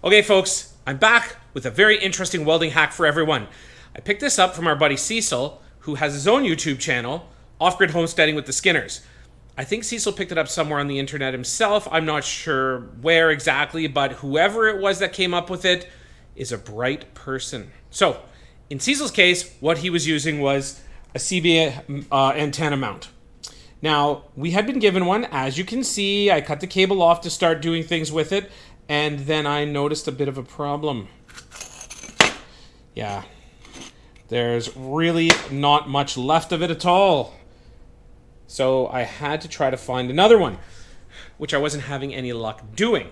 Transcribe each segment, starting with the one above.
Okay, folks, I'm back with a very interesting welding hack for everyone. I picked this up from our buddy Cecil, who has his own YouTube channel, Off-Grid Homesteading with the Skinners. I think Cecil picked it up somewhere on the internet himself. I'm not sure where exactly, but whoever it was that came up with it is a bright person. So, in Cecil's case, what he was using was a CB antenna mount. Now, we had been given one. As you can see, I cut the cable off to start doing things with it, and then I noticed a bit of a problem. Yeah, there's really not much left of it at all. So I had to try to find another one, which I wasn't having any luck doing.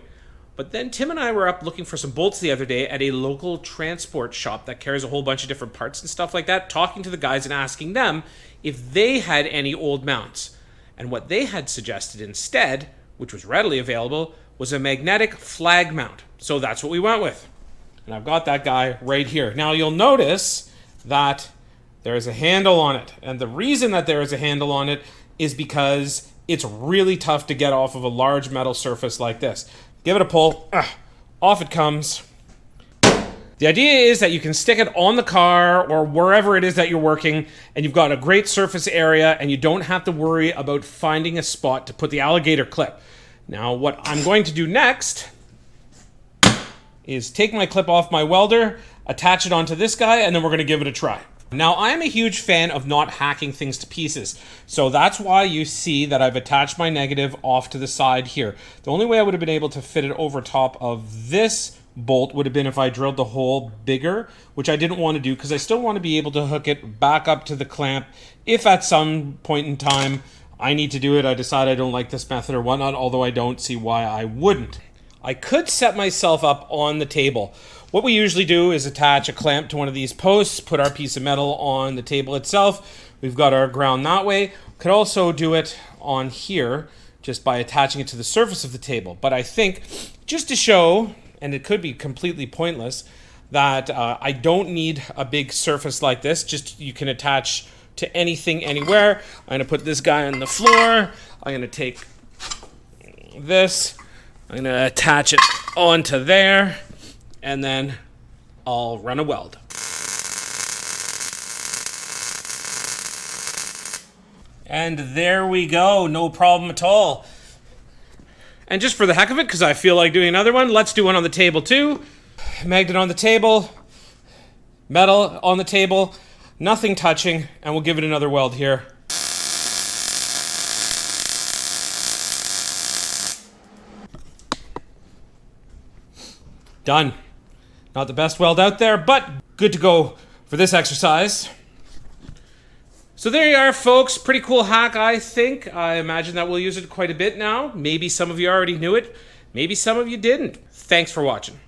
But then Tim and I were up looking for some bolts the other day at a local transport shop that carries a whole bunch of different parts and stuff like that, talking to the guys and asking them if they had any old mounts. And what they had suggested instead, which was readily available, was a magnetic flag mount. So that's what we went with. And I've got that guy right here. Now you'll notice that there is a handle on it. And the reason that there is a handle on it is because it's really tough to get off of a large metal surface like this. Give it a pull. Off it comes. The idea is that you can stick it on the car or wherever it is that you're working, and you've got a great surface area, and you don't have to worry about finding a spot to put the alligator clip. Now, what I'm going to do next is take my clip off my welder, attach it onto this guy, and then we're going to give it a try. Now, I'm a huge fan of not hacking things to pieces, so that's why you see that I've attached my negative off to the side here. The only way I would have been able to fit it over top of this bolt would have been if I drilled the hole bigger, which I didn't want to do because I still want to be able to hook it back up to the clamp if at some point in time I need to do it. I decide I don't like this method or whatnot, although I don't see why I wouldn't. I could set myself up on the table. What we usually do is attach a clamp to one of these posts, put our piece of metal on the table itself. We've got our ground that way. Could also do it on here just by attaching it to the surface of the table. But I think just to show, and it could be completely pointless, that I don't need a big surface like this. Just you can attach to anything, anywhere. I'm going to put this guy on the floor. I'm going to take this. I'm going to attach it onto there. And then I'll run a weld. And there we go. No problem at all. And just for the heck of it, because I feel like doing another one, let's do one on the table too. Magnet on the table. Metal on the table. Nothing touching. And we'll give it another weld here. Done. Not the best weld out there, but good to go for this exercise. So there you are, folks. Pretty cool hack, I think. I imagine that we'll use it quite a bit now. Maybe some of you already knew it. Maybe some of you didn't. Thanks for watching.